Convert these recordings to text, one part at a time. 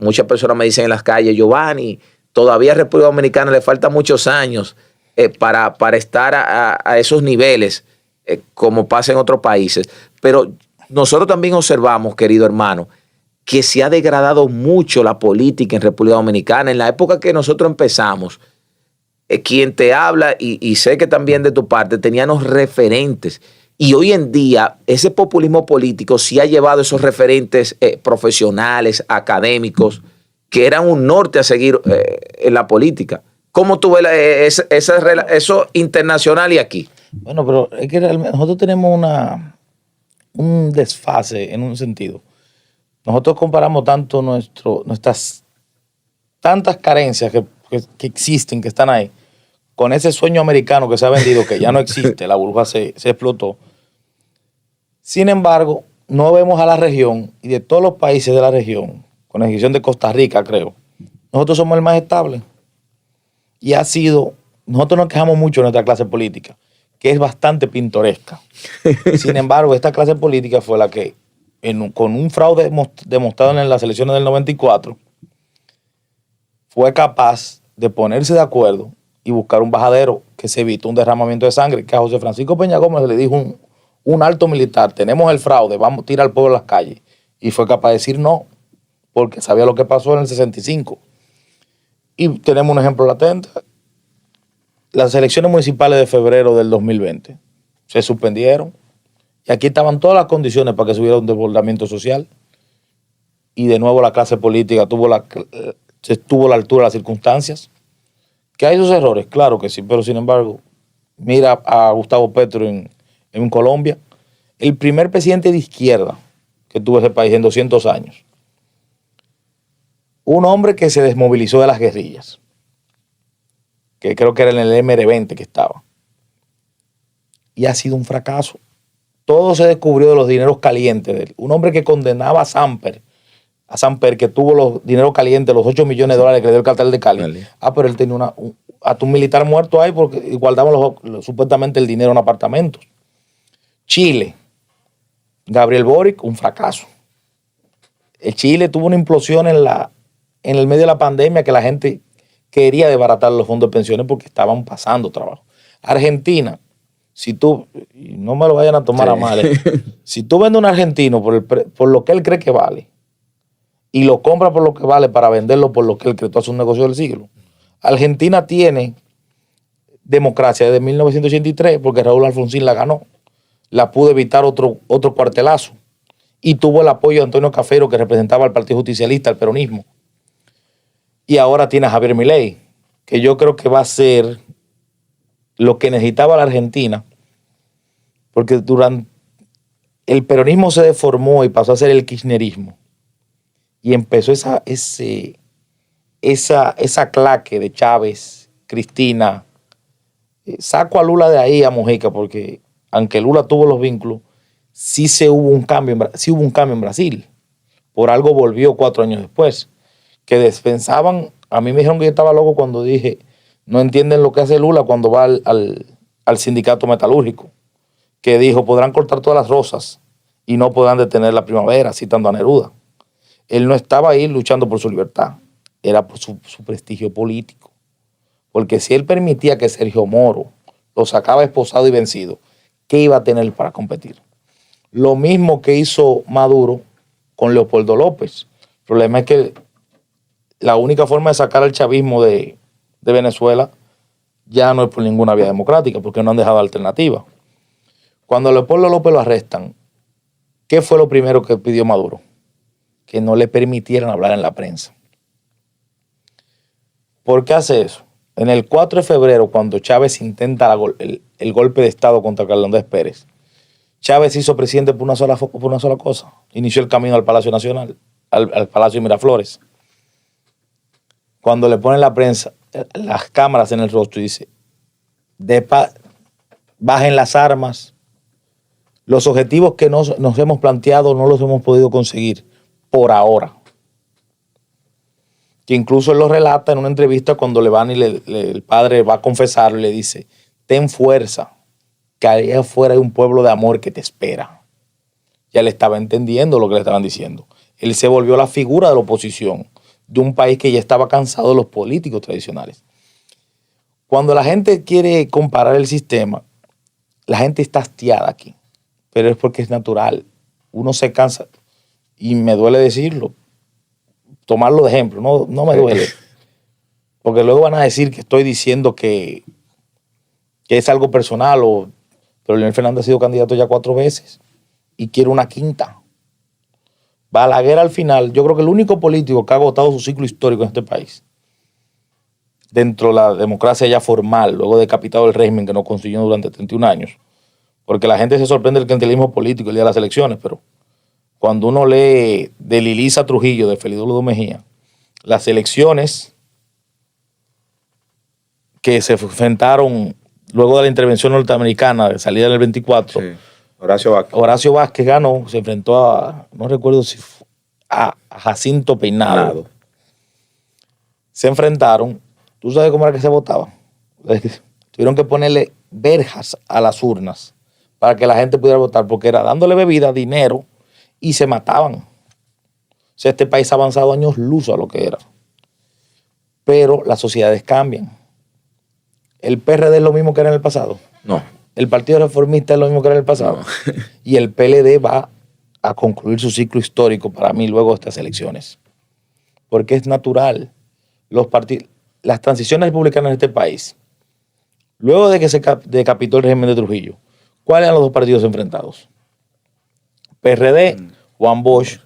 muchas personas me dicen en las calles, Giovanni, todavía a República Dominicana le faltan muchos años para estar a esos niveles como pasa en otros países. Pero nosotros también observamos, querido hermano, que se ha degradado mucho la política en República Dominicana. En la época que nosotros empezamos, quien te habla, y sé que también de tu parte, teníamos referentes. Y hoy en día, ese populismo político sí ha llevado esos referentes profesionales, académicos, que eran un norte a seguir en la política. ¿Cómo tú ves eso internacional y aquí? Bueno, pero es que nosotros tenemos un desfase en un sentido. Nosotros comparamos tanto nuestras tantas carencias que existen, que están ahí, con ese sueño americano que se ha vendido, que ya no existe, la burbuja se explotó. Sin embargo, no vemos a la región, y de todos los países de la región, con la excepción de Costa Rica, creo, nosotros somos el más estable. Y nosotros nos quejamos mucho de nuestra clase política, que es bastante pintoresca. Sin embargo, esta clase política fue la que, con un fraude demostrado en las elecciones del 94, fue capaz de ponerse de acuerdo y buscar un bajadero que se evitó un derramamiento de sangre, que a José Francisco Peña Gómez le dijo un alto militar, tenemos el fraude, vamos a tirar al pueblo a las calles. Y fue capaz de decir no, porque sabía lo que pasó en el 65. Y tenemos un ejemplo latente. Las elecciones municipales de febrero del 2020 se suspendieron. Y aquí estaban todas las condiciones para que se hubiera un desbordamiento social. Y de nuevo la clase política tuvo la altura de las circunstancias. ¿Que hay sus errores? Claro que sí, pero sin embargo, mira a Gustavo Petro en Colombia, el primer presidente de izquierda que tuvo ese país en 200 años. Un hombre que se desmovilizó de las guerrillas, que creo que era en el MR-20 que estaba. Y ha sido un fracaso. Todo se descubrió de los dineros calientes de él. Un hombre que condenaba a Samper, que tuvo los dineros calientes, los 8 millones de dólares que le dio el cartel de Cali. Vale. Pero él tenía un militar muerto ahí porque guardaban supuestamente el dinero en apartamentos. Chile, Gabriel Boric, un fracaso. El Chile tuvo una implosión en el medio de la pandemia, que la gente quería desbaratar los fondos de pensiones porque estaban pasando trabajo. Argentina, y no me lo vayan a tomar a mal, si tú vendes un argentino por lo que él cree que vale, y lo compra por lo que vale para venderlo por lo que él cree, tú haces un negocio del siglo. Argentina tiene democracia desde 1983 porque Raúl Alfonsín la ganó. La pudo evitar otro cuartelazo. Y tuvo el apoyo de Antonio Cafero, que representaba al Partido Justicialista, al peronismo. Y ahora tiene a Javier Milei, que yo creo que va a ser lo que necesitaba la Argentina, porque durante el peronismo se deformó y pasó a ser el kirchnerismo. Y empezó esa claque de Chávez, Cristina. Saco a Lula de ahí, a Mujica, porque aunque Lula tuvo los vínculos, sí hubo un cambio en Brasil. Por algo volvió 4 años después. Que despensaban, a mí me dijeron que yo estaba loco cuando dije, no entienden lo que hace Lula cuando va al sindicato metalúrgico, que dijo, podrán cortar todas las rosas y no podrán detener la primavera, citando a Neruda. Él no estaba ahí luchando por su libertad, era por su prestigio político. Porque si él permitía que Sergio Moro lo sacaba esposado y vencido, ¿qué iba a tener para competir? Lo mismo que hizo Maduro con Leopoldo López. El problema es que la única forma de sacar al chavismo de Venezuela ya no es por ninguna vía democrática, porque no han dejado alternativa. Cuando a Leopoldo López lo arrestan, ¿qué fue lo primero que pidió Maduro? Que no le permitieran hablar en la prensa. ¿Por qué hace eso? En el 4 de febrero, cuando Chávez intenta el golpe de Estado contra Carlos Andrés Pérez, Chávez se hizo presidente por una sola cosa. Inició el camino al Palacio Nacional, al Palacio de Miraflores. Cuando le ponen la prensa, las cámaras en el rostro y dice, bajen las armas. Los objetivos que nos hemos planteado no los hemos podido conseguir por ahora. Que incluso él lo relata en una entrevista cuando le van y el padre va a confesarlo y le dice, ten fuerza, que allá afuera hay un pueblo de amor que te espera. Ya le estaba entendiendo lo que le estaban diciendo. Él se volvió la figura de la oposición, de un país que ya estaba cansado de los políticos tradicionales. Cuando la gente quiere comparar el sistema, la gente está hastiada aquí, pero es porque es natural. Uno se cansa, y me duele decirlo, tomarlo de ejemplo, no me duele, porque luego van a decir que estoy diciendo que es algo personal, pero Leonel Fernández ha sido candidato ya 4 veces y quiere una quinta. Balaguer al final, yo creo que el único político que ha agotado su ciclo histórico en este país, dentro de la democracia ya formal, luego decapitado el régimen que nos construyó durante 31 años, porque la gente se sorprende del clientelismo político el día de las elecciones, pero cuando uno lee de Lilisa Trujillo, de Felidoldo Mejía, las elecciones que se enfrentaron luego de la intervención norteamericana de salida del 24, sí. Horacio Vázquez ganó, se enfrentó a, no recuerdo si fue, a Jacinto Peinado. Se enfrentaron, ¿tú sabes cómo era que se votaba? Tuvieron que ponerle verjas a las urnas para que la gente pudiera votar, porque era dándole bebida, dinero, y se mataban. O sea, este país ha avanzado años luz a lo que era. Pero las sociedades cambian. ¿El PRD es lo mismo que era en el pasado? No. ¿El Partido Reformista es lo mismo que era en el pasado? No. Y el PLD va a concluir su ciclo histórico para mí luego de estas elecciones. Porque es natural. Las transiciones republicanas en este país, luego de que se decapitó el régimen de Trujillo, ¿cuáles eran los 2 partidos enfrentados? PRD, Juan Bosch,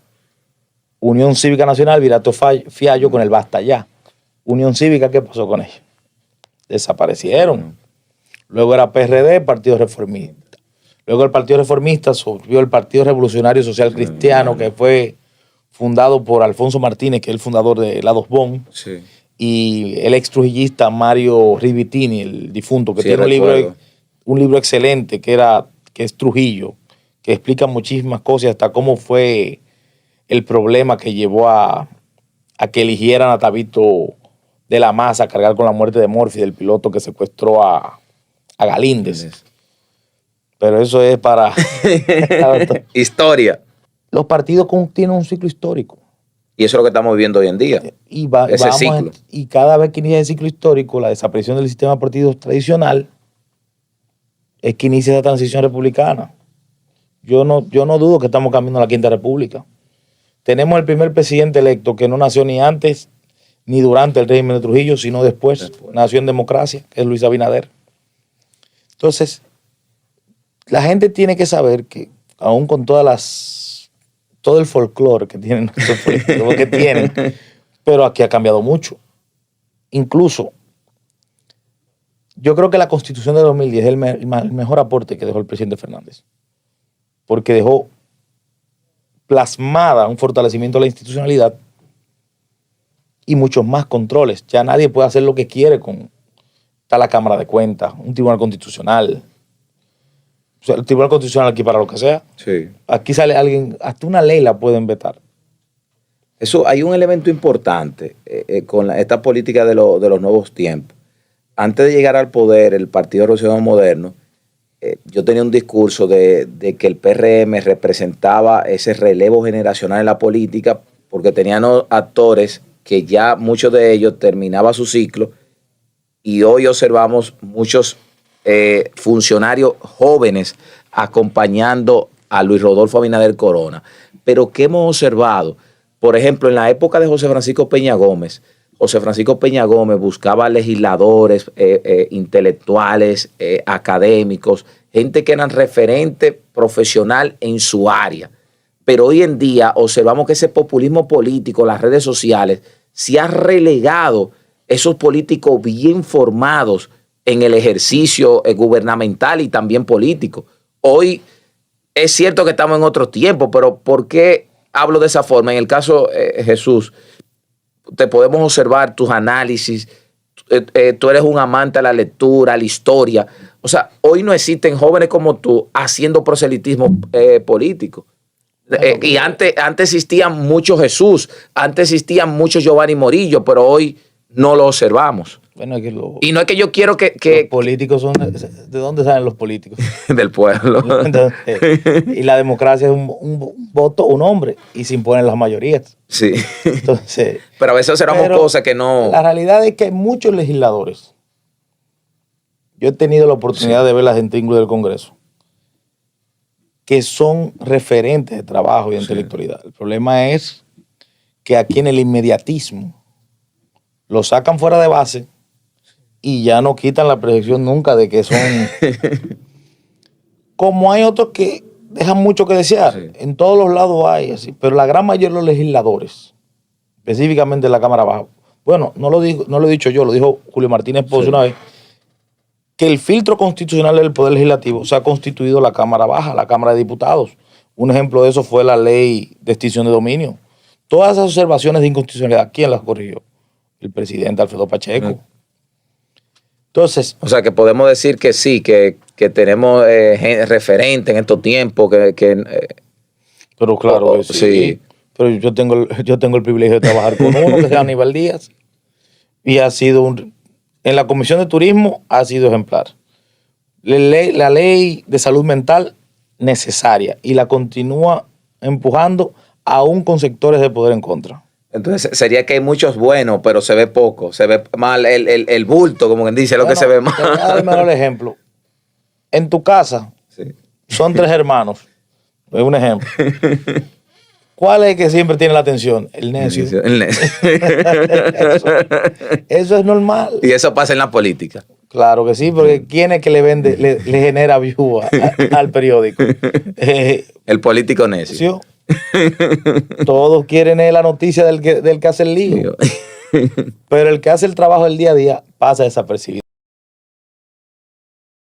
Unión Cívica Nacional, Virato Fiallo con el Basta Ya. Unión Cívica, ¿qué pasó con ellos? Desaparecieron. Luego era PRD, Partido Reformista. Luego el Partido Reformista surgió el Partido Revolucionario Social Cristiano, que fue fundado por Alfonso Martínez, que es el fundador de Lados Bon, sí. Y el ex trujillista Mario Rivitini, el difunto, que sí, tiene un libro excelente que es Trujillo, que explica muchísimas cosas, hasta cómo fue el problema que llevó a que eligieran a Tabito de la Maza a cargar con la muerte de Morphy, del piloto que secuestró a Galíndez. Pero eso es para historia. Los partidos tienen un ciclo histórico. Y eso es lo que estamos viviendo hoy en día. Ese ciclo. Y cada vez que inicia el ciclo histórico, la desaparición del sistema de partidos tradicional, es que inicia esa transición republicana. Yo no dudo que estamos cambiando a la Quinta República. Tenemos el primer presidente electo que no nació ni antes ni durante el régimen de Trujillo, sino después. Nació en democracia, que es Luis Abinader. Entonces, la gente tiene que saber que, aún con todo el folclore que tienen nuestros políticos, que tienen, pero aquí ha cambiado mucho. Incluso, yo creo que la Constitución de 2010 es el mejor aporte que dejó el presidente Fernández, porque dejó plasmada un fortalecimiento de la institucionalidad y muchos más controles. Ya nadie puede hacer lo que quiere está la Cámara de Cuentas, un tribunal constitucional. O sea, el tribunal constitucional aquí para lo que sea. Sí. Aquí sale alguien, hasta una ley la pueden vetar. Eso, hay un elemento importante con esta política de los nuevos tiempos. Antes de llegar al poder, el Partido Revolucionario Moderno, yo tenía un discurso de que el PRM representaba ese relevo generacional en la política, porque tenían actores que ya muchos de ellos terminaban su ciclo, y hoy observamos muchos funcionarios jóvenes acompañando a Luis Rodolfo Abinader Corona. Pero ¿qué hemos observado? Por ejemplo, en la época de José Francisco Peña Gómez buscaba legisladores, intelectuales, académicos, gente que eran referente profesional en su área. Pero hoy en día observamos que ese populismo político, las redes sociales, se ha relegado esos políticos bien formados en el ejercicio gubernamental y también político. Hoy es cierto que estamos en otro tiempo, pero ¿por qué hablo de esa forma? En el caso, Jesús, te podemos observar tus análisis, tú eres un amante de la lectura, la historia. O sea, hoy no existen jóvenes como tú haciendo proselitismo político. Y antes existían muchos Jesús, antes existían muchos Giovanni Morillo, pero hoy no lo observamos. Bueno, es que Y no es que yo quiero los políticos son... ¿De dónde salen los políticos? del pueblo. Entonces, y la democracia es un voto, un hombre, y se imponen las mayorías. Sí. Entonces, Pero a veces observamos cosas que no... La realidad es que hay muchos legisladores. Yo he tenido la oportunidad de ver la gente del Congreso, que son referentes de trabajo y de intelectualidad. El problema es que aquí en el inmediatismo lo sacan fuera de base y ya no quitan la percepción nunca de que son... Como hay otros que dejan mucho que desear. Sí. En todos los lados hay así, pero la gran mayoría de los legisladores, específicamente en la Cámara Baja, bueno, no lo he dicho yo, lo dijo Julio Martínez Pozo una vez, que el filtro constitucional del Poder Legislativo se ha constituido la Cámara Baja, la Cámara de Diputados. Un ejemplo de eso fue la ley de extinción de dominio. Todas esas observaciones de inconstitucionalidad, ¿quién las corrigió? El presidente Alfredo Pacheco. Entonces... O sea, que podemos decir que sí, que tenemos referentes en estos tiempos, pero claro, sí. Pero yo tengo el privilegio de trabajar con uno que se llama Aníbal Díaz. Y ha sido en la Comisión de Turismo ha sido ejemplar. La ley de salud mental necesaria y la continúa empujando aún con sectores de poder en contra. Entonces sería que hay muchos buenos, pero se ve poco. Se ve mal el bulto, como quien dice, lo que se ve mal. Te voy a dar el mejor ejemplo. En tu casa son 3 hermanos. Es un ejemplo. ¿Cuál es el que siempre tiene la atención? El necio. El necio. Eso es normal. Y eso pasa en la política. Claro que sí, porque ¿quién es que le vende, le genera view al periódico? El político necio. Todos quieren la noticia del que hace el lío. Pero el que hace el trabajo del día a día pasa desapercibido.